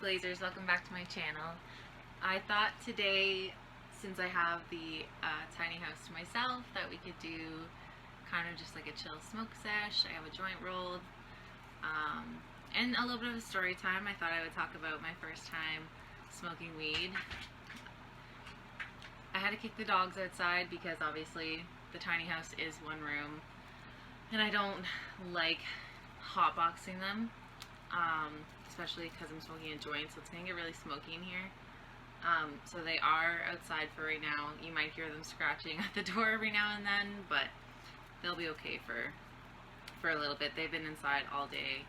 Blazers, welcome back to my channel. I thought today, since I have the tiny house to myself, that we could do kind of just like a chill smoke sesh. I have a joint rolled and a little bit of a story time. I thought I would talk about my first time smoking weed. I had to kick the dogs outside because obviously the tiny house is one room and I don't like hotboxing them. Especially because I'm smoking a joint, so it's going to get really smoky in here. So they are outside for right now. You might hear them scratching at the door every now and then, but they'll be okay for a little bit. They've been inside all day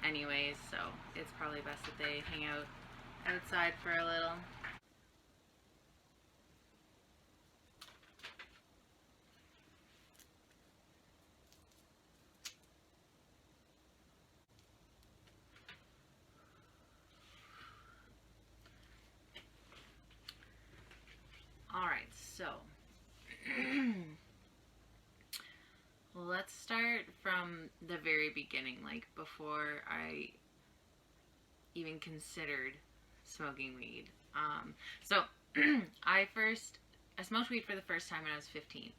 anyways, so it's probably best that they hang out outside for a little. Alright, so let's start from the very beginning, like before I even considered smoking weed. So I smoked weed for the first time when I was 15.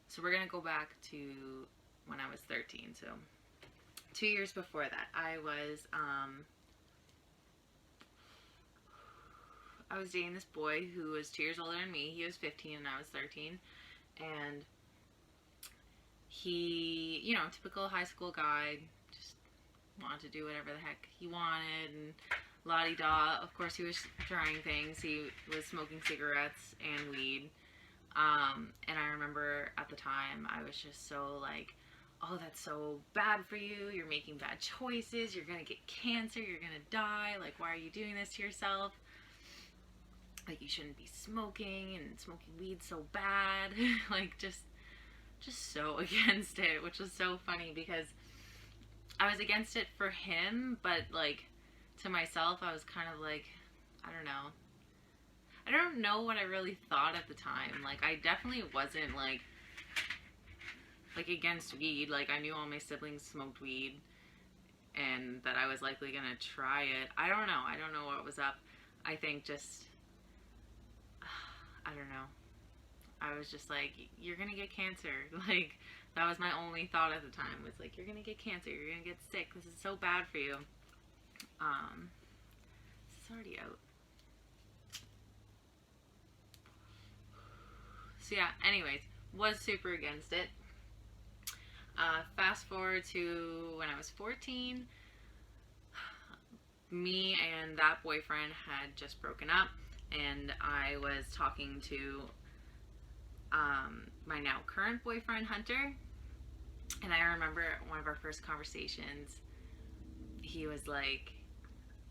So we're gonna go back to when I was 13. So 2 years before that, I was dating this boy who was 2 years older than me. He was 15 and I was 13. And he, you know, typical high school guy, just wanted to do whatever the heck he wanted and la-di-da. Of course, he was trying things. He was smoking cigarettes and weed. And I remember at the time, I was just so like, oh, that's so bad for you. You're making bad choices. You're going to get cancer. You're going to die. Like, why are you doing this to yourself? Like, you shouldn't be smoking, and smoking weed so bad. Like, just so against it, which was so funny because I was against it for him, but like to myself, I was kind of like, I don't know what I really thought at the time. Like, I definitely wasn't like against weed. Like, I knew all my siblings smoked weed and that I was likely gonna try it. I don't know what was up. I think just, I don't know. I was just like, you're gonna get cancer. Like, that was my only thought at the time, was like, you're gonna get cancer, you're gonna get sick, this is so bad for you. It's already out. So yeah, anyways, was super against it. Fast forward to when I was 14, me and that boyfriend had just broken up, and I was talking to my now current boyfriend, Hunter. And I remember one of our first conversations, he was like,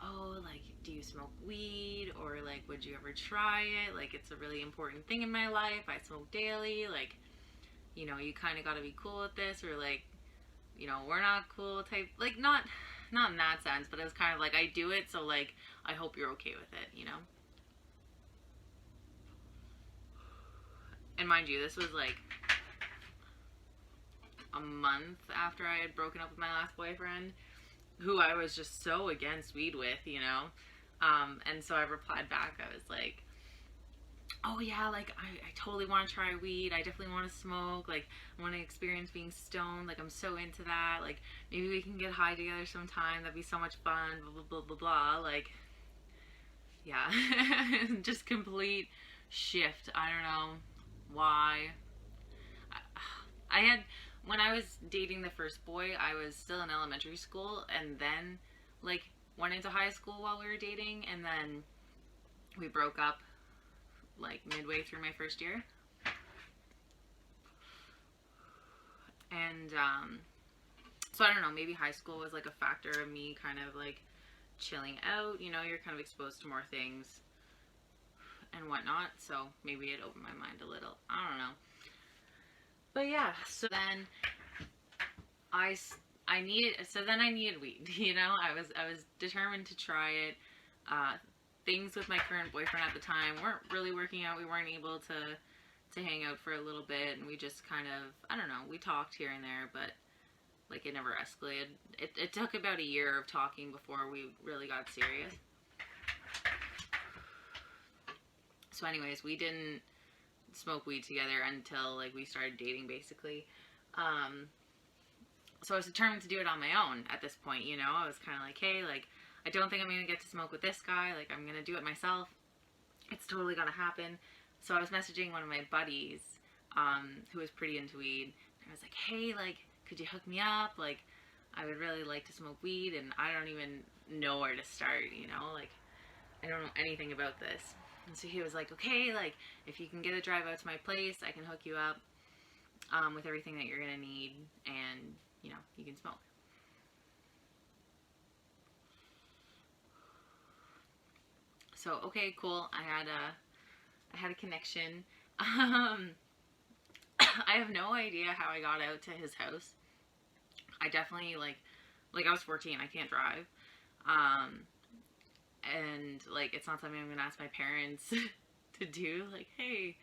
oh, like, do you smoke weed? Or like, would you ever try it? Like, it's a really important thing in my life. I smoke daily. Like, you know, you kind of got to be cool with this, or like, you know, we're not cool type. Like, not in that sense, but it was kind of like, I do it, so like, I hope you're okay with it, you know? And mind you, this was like a month after I had broken up with my last boyfriend, who I was just so against weed with, you know? And so I replied back, I was like, oh yeah, like, I totally want to try weed. I definitely want to smoke. Like, I want to experience being stoned. Like, I'm so into that. Like, maybe we can get high together sometime. That'd be so much fun. Blah, blah, blah, blah, blah. Like, yeah. Just complete shift. I don't know why. I had, when I was dating the first boy, I was still in elementary school, and then like went into high school while we were dating, and then we broke up like midway through my first year. And so I don't know, maybe high school was like a factor of me kind of like chilling out, you know, you're kind of exposed to more things and whatnot, so maybe it opened my mind a little. I don't know. But yeah, so then I needed weed, you know? I was determined to try it. Things with my current boyfriend at the time weren't really working out. We weren't able to hang out for a little bit, and we just kind of, I don't know, we talked here and there, but like it never escalated. It took about a year of talking before we really got serious. So anyways, we didn't smoke weed together until like we started dating, basically. So I was determined to do it on my own at this point, you know. I was kind of like, hey, like, I don't think I'm going to get to smoke with this guy. Like, I'm going to do it myself. It's totally going to happen. So I was messaging one of my buddies, who was pretty into weed. I was like, hey, like, could you hook me up? Like, I would really like to smoke weed, and I don't even know where to start, you know? Like, I don't know anything about this. And so he was like, okay, like, if you can get a drive out to my place, I can hook you up with everything that you're going to need, and, you know, you can smoke. So, okay, cool. I had a connection. I have no idea how I got out to his house. I definitely, like I was 14, I can't drive. And, like, it's not something I'm gonna ask my parents to do. Like, hey,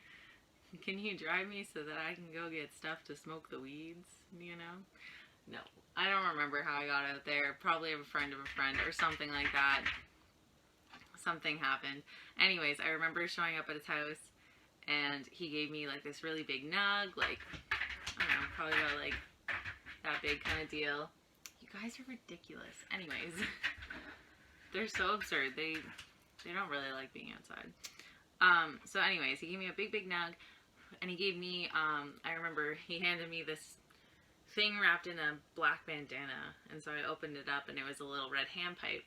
can you drive me so that I can go get stuff to smoke the weeds, you know? No. I don't remember how I got out there. Probably a friend of a friend or something like that. Something happened. Anyways, I remember showing up at his house, and he gave me, like, this really big nug, like, I don't know, probably about, like, that big kind of deal. You guys are ridiculous. Anyways, they're so absurd. They don't really like being outside. So anyways, he gave me a big nug, and he gave me, I remember he handed me this thing wrapped in a black bandana, and so I opened it up, and it was a little red handpipe.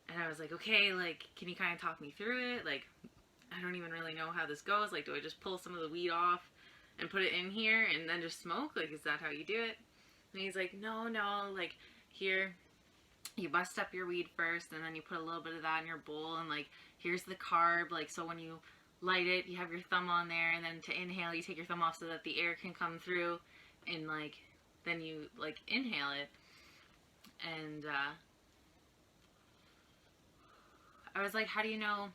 And I was like, okay, like, can you kind of talk me through it? Like, I don't even really know how this goes. Like, do I just pull some of the weed off and put it in here and then just smoke? Like, is that how you do it? And he's like, no, like, here, you bust up your weed first, and then you put a little bit of that in your bowl, and, like, here's the carb. Like, so when you light it, you have your thumb on there, and then to inhale, you take your thumb off so that the air can come through, and, like, then you, like, inhale it. And, I was like, how do you know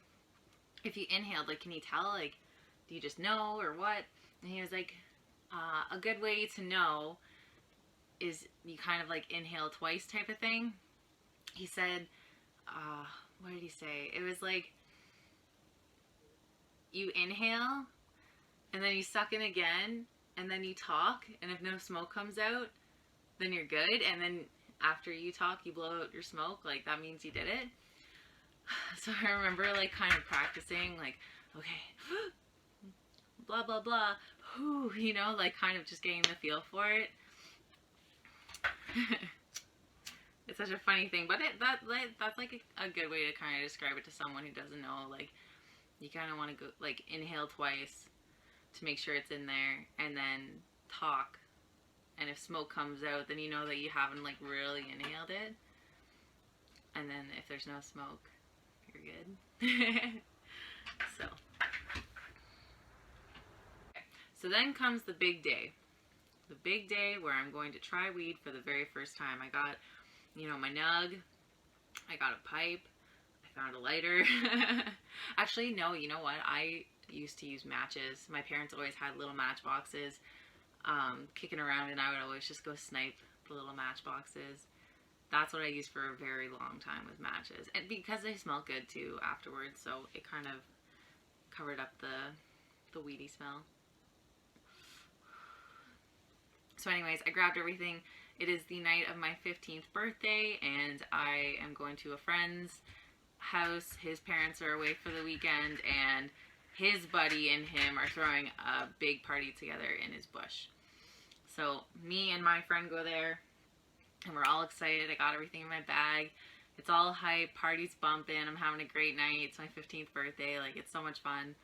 if you inhaled? Like, can you tell? Like, do you just know or what? And he was like, a good way to know is you kind of, like, inhale twice type of thing. He said, what did he say? It was like, you inhale, and then you suck in again, and then you talk, and if no smoke comes out, then you're good, and then after you talk, you blow out your smoke. Like, that means you did it. So I remember, like, kind of practicing, like, okay, blah, blah, blah, whoo, you know, like, kind of just getting the feel for it. It's such a funny thing, but that's, like, a good way to kind of describe it to someone who doesn't know. Like, you kind of want to go, like, inhale twice to make sure it's in there, and then talk. And if smoke comes out, then you know that you haven't, like, really inhaled it. And then if there's no smoke, you're good. So then comes the big day. The big day where I'm going to try weed for the very first time. I got, you know, my nug. I got a pipe. I found a lighter. Actually, no, you know what? I used to use matches. My parents always had little matchboxes kicking around, and I would always just go snipe the little matchboxes. That's what I used for a very long time, with matches. And because they smell good too afterwards, so it kind of covered up the weedy smell. So anyways, I grabbed everything. It is the night of my 15th birthday, and I am going to a friend's house. His parents are away for the weekend, and his buddy and him are throwing a big party together in his bush. So me and my friend go there, and we're all excited. I got everything in my bag. It's all hype. Party's bumping. I'm having a great night. It's my 15th birthday. Like, it's so much fun.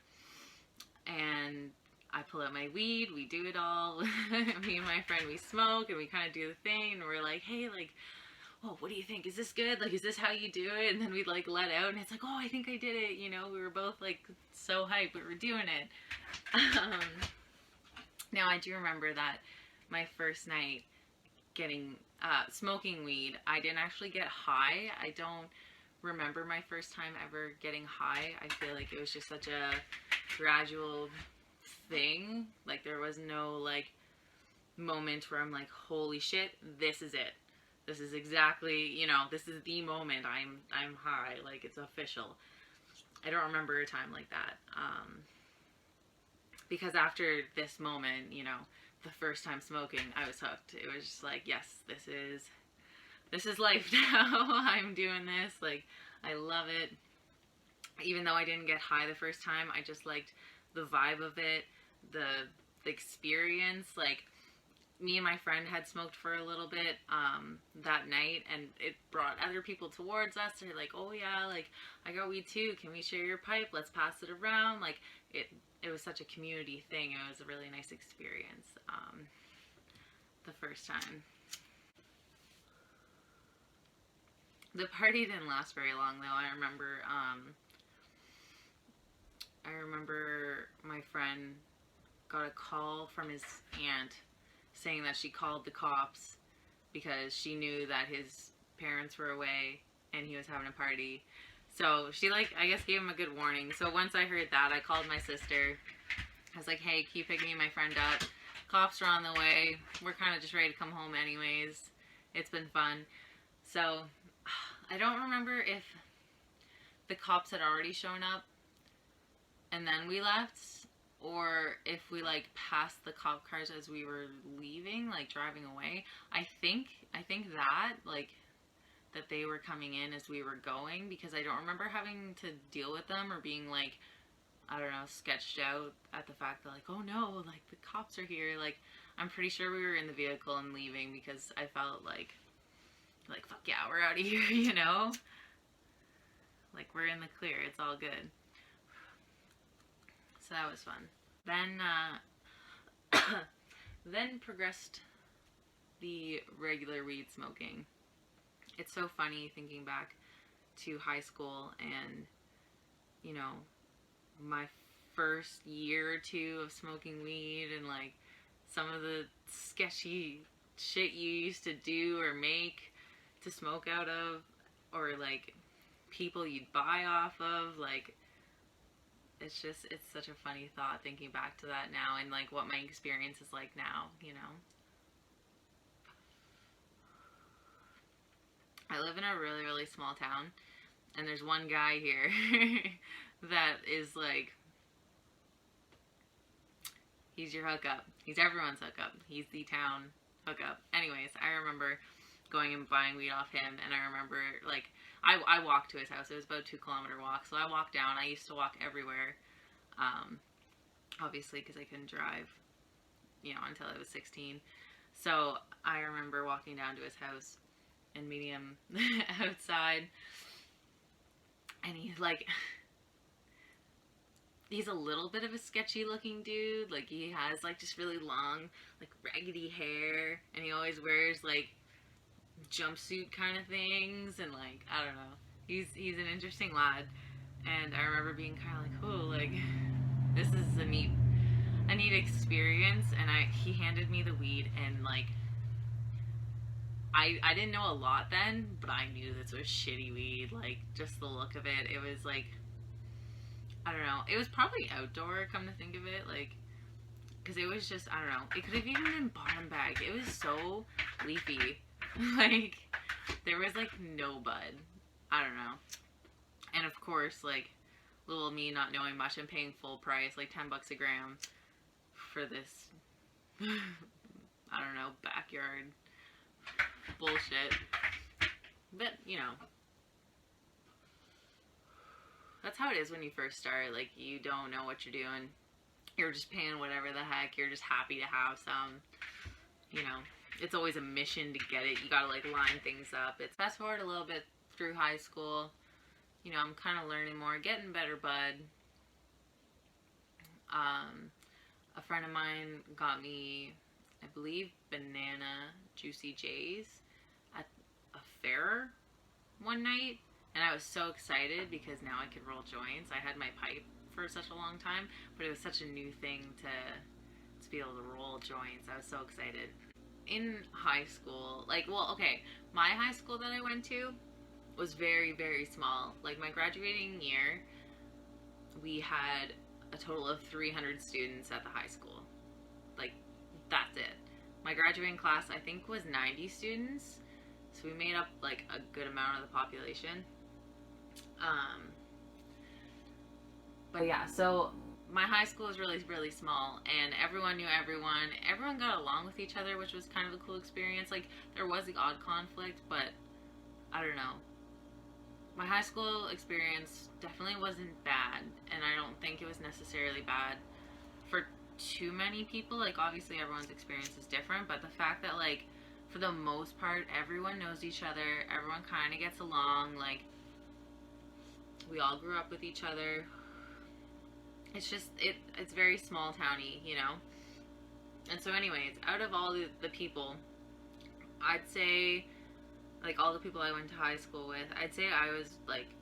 And I pull out my weed. We do it all. Me and my friend, we smoke, and we kind of do the thing. And we're like, hey, like, oh, what do you think? Is this good? Like, is this how you do it? And then we, like, let out, and it's like, oh, I think I did it. You know, we were both, like, so hyped. We were doing it. Now, I do remember that my first night getting smoking weed, I didn't actually get high. I don't remember my first time ever getting high. I feel like it was just such a gradual thing. Like, there was no, like, moment where I'm like, holy shit, this is it. This is exactly, you know, this is the moment I'm high. Like, it's official. I don't remember a time like that. Because after this moment, you know, the first time smoking, I was hooked. It was just like, yes, this is life now. I'm doing this. Like, I love it. Even though I didn't get high the first time, I just liked the vibe of it, the experience. Like, me and my friend had smoked for a little bit that night, and it brought other people towards us. They're like, oh yeah, like, I got weed too, can we share your pipe, let's pass it around. Like, it was such a community thing. It was a really nice experience the first time. The party didn't last very long though. I remember my friend got a call from his aunt saying that she called the cops because she knew that his parents were away and he was having a party. So she, like, I guess gave him a good warning. So once I heard that, I called my sister. I was like, hey, can you pick me and my friend up? Cops are on the way. We're kind of just ready to come home anyways. It's been fun. So I don't remember if the cops had already shown up and then we left, or if we, like, passed the cop cars as we were leaving, like, driving away. I think that, like, that they were coming in as we were going, because I don't remember having to deal with them or being, like, I don't know, sketched out at the fact that, like, oh no, like, the cops are here. Like, I'm pretty sure we were in the vehicle and leaving because I felt like fuck yeah, we're out of here, you know? Like, we're in the clear, it's all good. So that was fun. Then, then progressed the regular weed smoking. It's so funny thinking back to high school and, you know, my first year or two of smoking weed and, like, some of the sketchy shit you used to do or make to smoke out of, or, like, people you'd buy off of. Like, it's such a funny thought thinking back to that now and, like, what my experience is like now, you know? I live in a really, really small town, and there's one guy here that is, like, he's your hookup. He's everyone's hookup. He's the town hookup. Anyways, I remember going and buying weed off him, and I remember, like, I walked to his house. It was about a 2-kilometer walk, so I walked down. I used to walk everywhere, obviously, because I couldn't drive, you know, until I was 16. So I remember walking down to his house and meeting him outside, and he's, like, he's a little bit of a sketchy looking dude. Like, he has, like, just really long, like, raggedy hair, and he always wears, like, jumpsuit kind of things, and, like, I don't know, he's an interesting lad. And I remember being kind of like, oh, like, this is a neat experience. And he handed me the weed, and, like, I didn't know a lot then, but I knew this was shitty weed. Like, just the look of it, it was, like, I don't know, it was probably outdoor, come to think of it, like, because it was just, I don't know, it could have even been bottom bag. It was so leafy. Like, there was, like, no bud. I don't know. And of course, like, little me not knowing much and paying full price, like $10 a gram for this, I don't know, backyard bullshit. But, you know, that's how it is when you first start. Like, you don't know what you're doing. You're just paying whatever the heck. You're just happy to have some. You know, it's always a mission to get it. You gotta, like, line things up. It's fast forward a little bit through high school. You know, I'm kind of learning more, getting better bud. A friend of mine got me, I believe, banana Juicy J's at a fair one night, and I was so excited because now I could roll joints. I had my pipe for such a long time, but it was such a new thing to be able to roll joints. I was so excited. In high school, like, well, okay, my high school that I went to was very, very small. Like, my graduating year, we had a total of 300 students at the high school. Like, that's it. My graduating class, I think, was 90 students, so we made up, like, a good amount of the population. But yeah, so my high school was really, really small, and everyone knew everyone. Everyone got along with each other, which was kind of a cool experience. Like, there was the odd conflict, but I don't know. My high school experience definitely wasn't bad, and I don't think it was necessarily bad for too many people. Like, obviously everyone's experience is different, but the fact that, like, for the most part, everyone knows each other, everyone kind of gets along, like, we all grew up with each other. It's just, it's very small towny, you know? And so anyways, out of all the people, I'd say, like, all the people I went to high school with, I'd say I was, like,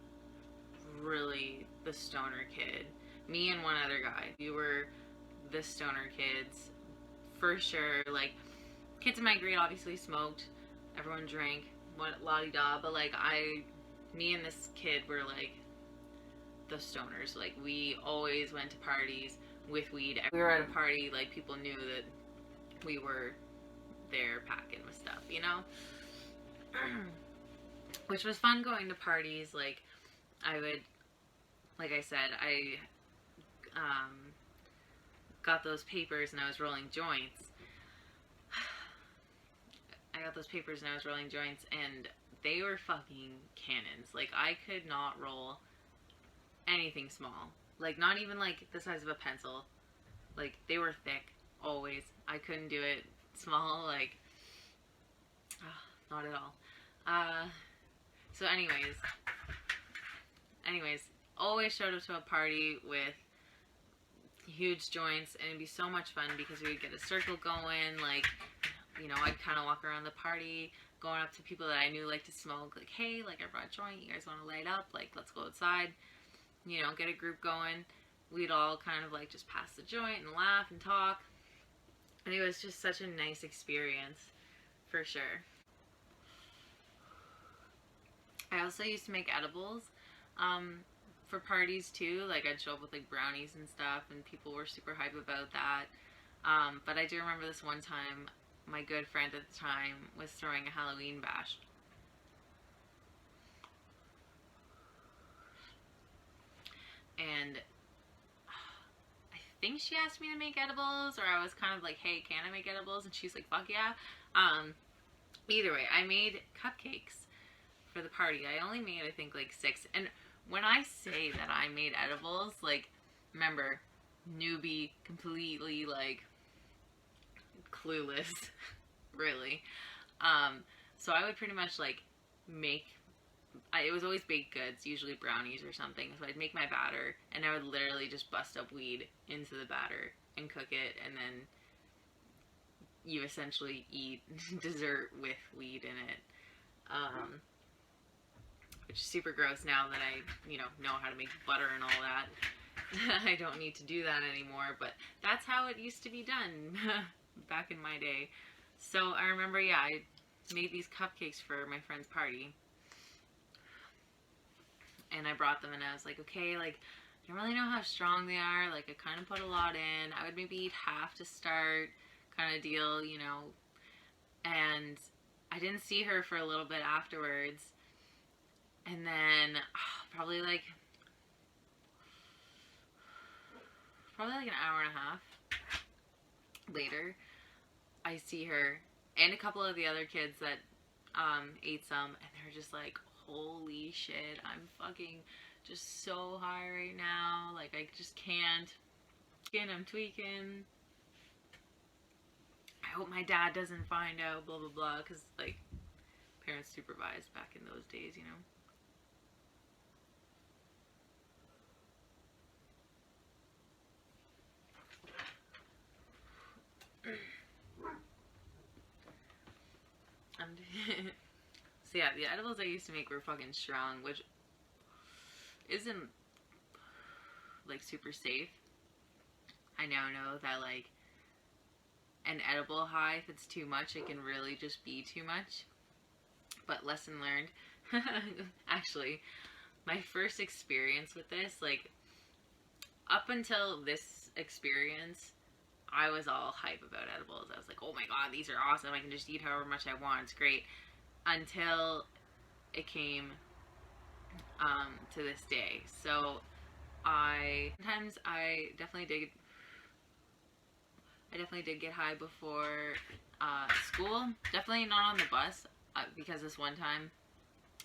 really the stoner kid. Me and one other guy. We were the stoner kids, for sure. Like, kids in my grade obviously smoked. Everyone drank. What la-di-da. But, like, me and this kid were, like, the stoners. Like, we always went to parties with weed. We were at a party, like, people knew that we were there packing with stuff, you know? Which was fun going to parties. Like, I would, like I said, I got those papers and I was rolling joints. I got those papers and I was rolling joints, and they were fucking cannons. Like, I could not roll anything small. Like, not even, like, the size of a pencil. Like, they were thick, always. I couldn't do it small, like, not at all. So anyways, always showed up to a party with huge joints, and it'd be so much fun because we would get a circle going. Like, you know, I'd kind of walk around the party, going up to people that I knew like to smoke, like, hey, like, I brought a joint, you guys want to light up, like, let's go outside, you know, get a group going. We'd all kind of, like, just pass the joint and laugh and talk, and it was just such a nice experience, for sure. I also used to make edibles for parties too. Like, I'd show up with, like, brownies and stuff, and people were super hype about that. But I do remember this one time, my good friend at the time was throwing a Halloween bash. And I think she asked me to make edibles, or I was kind of like, hey, can I make edibles? And she's like, fuck yeah. Either way, I made cupcakes for the party. I only made, I think, like 6. And when I say that I made edibles, like, remember, newbie, completely, like, clueless, really. So I would pretty much, like, make, it was always baked goods, usually brownies or something. So I'd make my batter, and I would literally just bust up weed into the batter and cook it, and then you essentially eat dessert with weed in it. Which is super gross now that I, you know how to make butter and all that. I don't need to do that anymore, but that's how it used to be done back in my day. So I remember, yeah, I made these cupcakes for my friend's party. And I brought them, and I was like, okay, like, I don't really know how strong they are. Like, I kind of put a lot in. I would maybe eat half to start, kind of deal, you know. And I didn't see her for a little bit afterwards. And then probably like an hour and a half later, I see her and a couple of the other kids that ate some, and they're just like, holy shit, I'm fucking just so high right now. Like, I just can't. I'm tweaking. I hope my dad doesn't find out, blah, blah, blah, because, like, parents supervised back in those days, you know. So yeah, the edibles I used to make were fucking strong, which isn't, like, super safe. I now know that, like, an edible high, if it's too much, it can really just be too much. But lesson learned. Actually, my first experience with this, like, up until this experience, I was all hype about edibles. I was like, oh my god, these are awesome. I can just eat however much I want. It's great. Until it came to this day. So Sometimes I definitely did get high before school. Definitely not on the bus, because this one time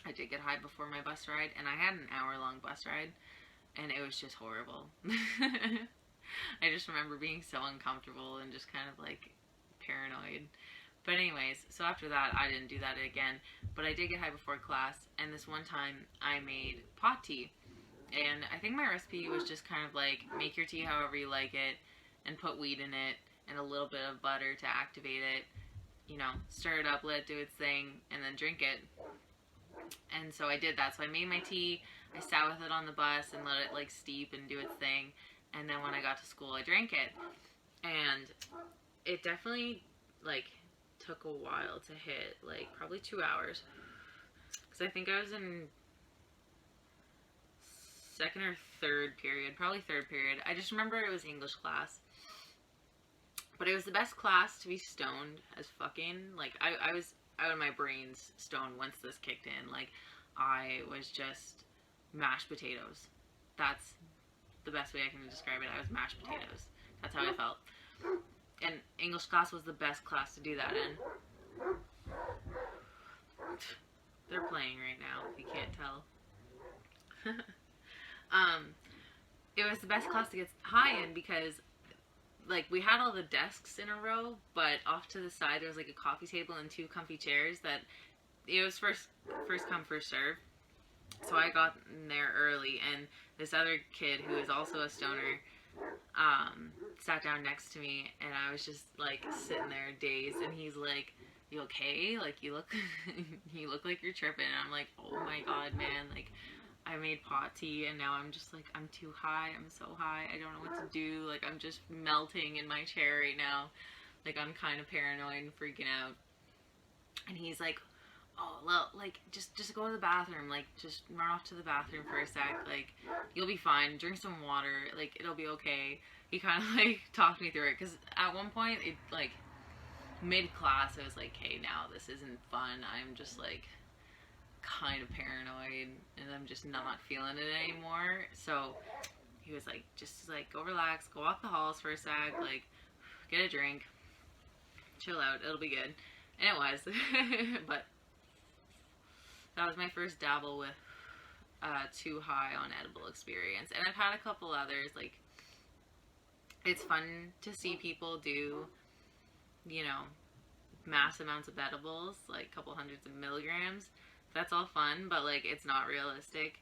I did get high before my bus ride, and I had an hour-long bus ride, and it was just horrible. I just remember being so uncomfortable and just kind of like paranoid. But anyways, so after that, I didn't do that again. But I did get high before class, and this one time I made pot tea. And I think my recipe was just kind of like, make your tea however you like it, and put weed in it, and a little bit of butter to activate it. You know, stir it up, let it do its thing, and then drink it. And so I did that. So I made my tea, I sat with it on the bus and let it like steep and do its thing. And then when I got to school, I drank it. And it definitely like took a while to hit, like probably 2 hours. Because I think I was in second or third period, probably third period. I just remember it was English class. But it was the best class to be stoned as fucking. Like, I was out of my brains stoned once this kicked in. Like, I was just mashed potatoes. That's the best way I can describe it. I was mashed potatoes. That's how I felt. And English class was the best class to do that in. They're playing right now, if you can't tell. It was the best class to get high in because, like, we had all the desks in a row, but off to the side there was like a coffee table and 2 comfy chairs that it was first come, first serve. So I got in there early, and this other kid who is also a stoner sat down next to me, and I was just like sitting there dazed, and he's like, "You okay? Like, you look you look like you're tripping." And I'm like, "Oh my god, man, like I made pot tea and now I'm just like, I'm too high. I'm so high. I don't know what to do. Like, I'm just melting in my chair right now. Like, I'm kind of paranoid and freaking out." And he's like, "Oh, well, like, just go to the bathroom. Like, just run off to the bathroom for a sec. Like, you'll be fine. Drink some water. Like, it'll be okay." He kind of, like, talked me through it. Because at one point, it, like, mid-class, I was like, "Hey, now this isn't fun. I'm just, like, kind of paranoid, and I'm just not feeling it anymore." So he was like, "Just, like, go relax. Go walk the halls for a sec. Like, get a drink. Chill out. It'll be good." And it was. But that was my first dabble with too high on edible experience. And I've had a couple others. Like, it's fun to see people do, you know, mass amounts of edibles, like a couple hundreds of milligrams. That's all fun, but like, it's not realistic.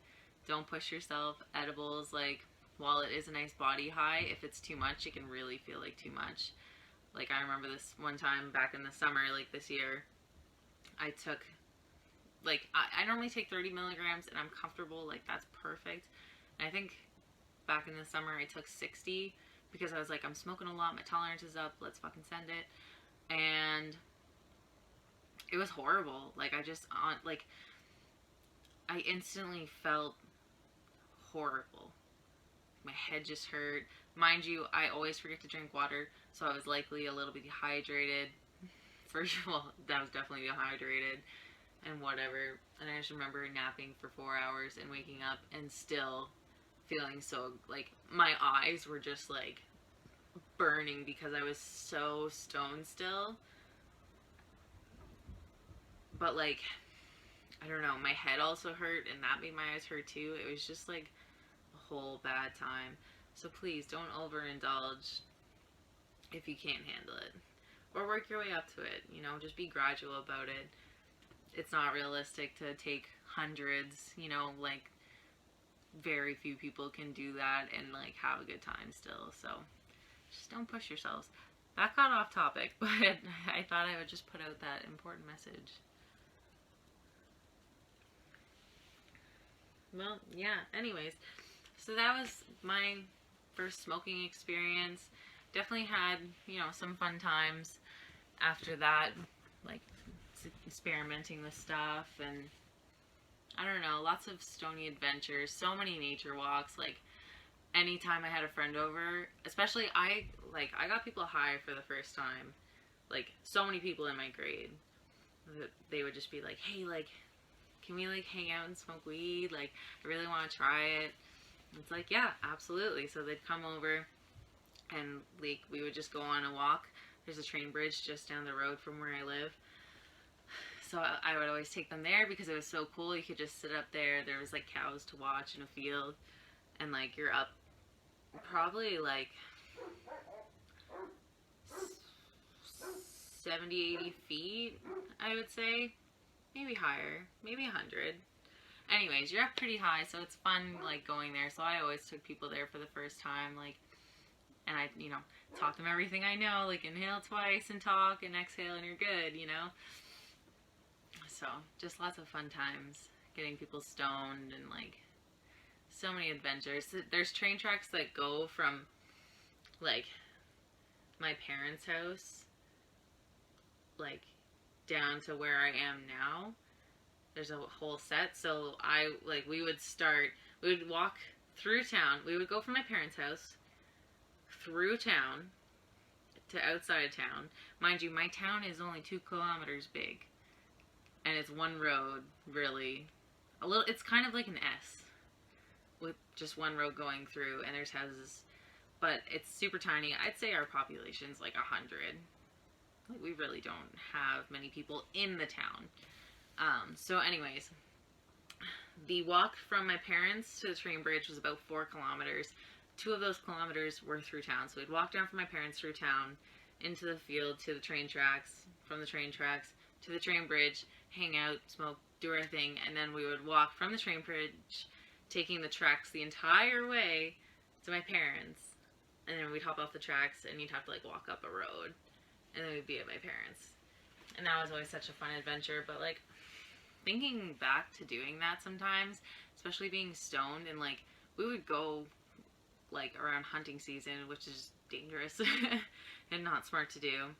Don't push yourself. Edibles, like, while it is a nice body high, if it's too much, it can really feel like too much. Like, I remember this one time back in the summer, like this year, I took, like, I normally take 30 milligrams and I'm comfortable, like, that's perfect. And I think back in the summer I took 60 because I was like, I'm smoking a lot, my tolerance is up, let's fucking send it. And it was horrible. Like, I instantly felt horrible. My head just hurt. Mind you, I always forget to drink water, so I was likely a little bit dehydrated. First of all, that was definitely dehydrated and whatever. And I just remember napping for 4 hours and waking up and still feeling so, like, my eyes were just, like, burning because I was so stoned still. But, like, I don't know, my head also hurt, and that made my eyes hurt too. It was just, like, a whole bad time. So please, don't overindulge if you can't handle it. Or work your way up to it, you know, just be gradual about it. It's not realistic to take hundreds, you know, like, very few people can do that and, like, have a good time still. So just don't push yourselves. That got off topic, but I thought I would just put out that important message. Well, yeah, anyways, so that was my first smoking experience. Definitely had, you know, some fun times after that, like, experimenting with stuff, and I don't know, lots of Stony adventures, so many nature walks. Like, anytime I had a friend over, especially I got people high for the first time. Like, so many people in my grade, they would just be like, "Hey, like, can we, like, hang out and smoke weed? Like, I really want to try it." It's like, yeah, absolutely. So they'd come over and like we would just go on a walk. There's a train bridge just down the road from where I live. So I would always take them there because it was so cool. You could just sit up there. There was like cows to watch in a field, and like you're up probably like 70, 80 feet, I would say. Maybe higher, maybe 100. Anyways, you're up pretty high, so it's fun like going there. So I always took people there for the first time, like, and I, taught them everything I know, like inhale twice and talk and exhale and you're good, So just lots of fun times, getting people stoned and like so many adventures. There's train tracks that go from like my parents' house like down to where I am now. There's a whole set. So we would walk through town. We would go from my parents' house through town to outside of town. Mind you, my town is only 2 kilometers big. And it's one road, really. It's kind of like an S with just one road going through, and there's houses. But it's super tiny. I'd say our population's like 100. We really don't have many people in the town. So anyways, the walk from my parents to the train bridge was about 4 kilometers. 2 of those kilometers were through town. So we'd walk down from my parents through town, into the field, to the train tracks, from the train tracks, to the train bridge, hang out, smoke, do our thing, and then we would walk from the train bridge, taking the tracks the entire way to my parents. And then we'd hop off the tracks, and you'd have to like walk up a road, and then we'd be at my parents. And that was always such a fun adventure. But like thinking back to doing that sometimes, especially being stoned, and like we would go like around hunting season, which is dangerous and not smart to do.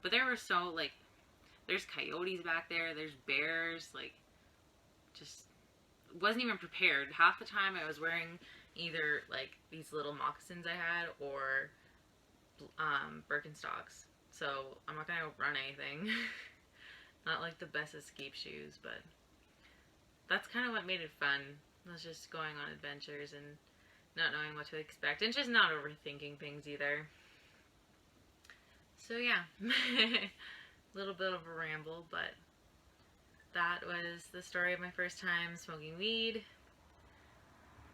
But there were so like there's coyotes back there, there's bears, like just wasn't even prepared. Half the time I was wearing either like these little moccasins I had or Birkenstocks. So I'm not gonna run anything. Not like the best escape shoes, but that's kind of what made it fun. It was just going on adventures and not knowing what to expect, and just not overthinking things either. So yeah, a little bit of a ramble, but that was the story of my first time smoking weed.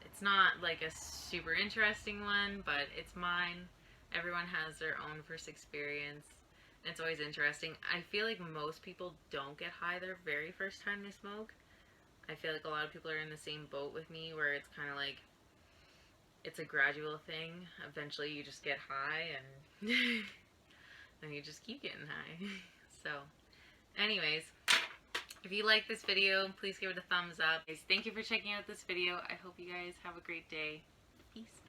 It's not like a super interesting one, but it's mine. Everyone has their own first experience. It's always interesting. I feel like most people don't get high their very first time they smoke. I feel like a lot of people are in the same boat with me, where it's kind of like it's a gradual thing. Eventually you just get high and then you just keep getting high. So anyways, if you like this video, please give it a thumbs up. Thank you for checking out this video. I hope you guys have a great day. Peace.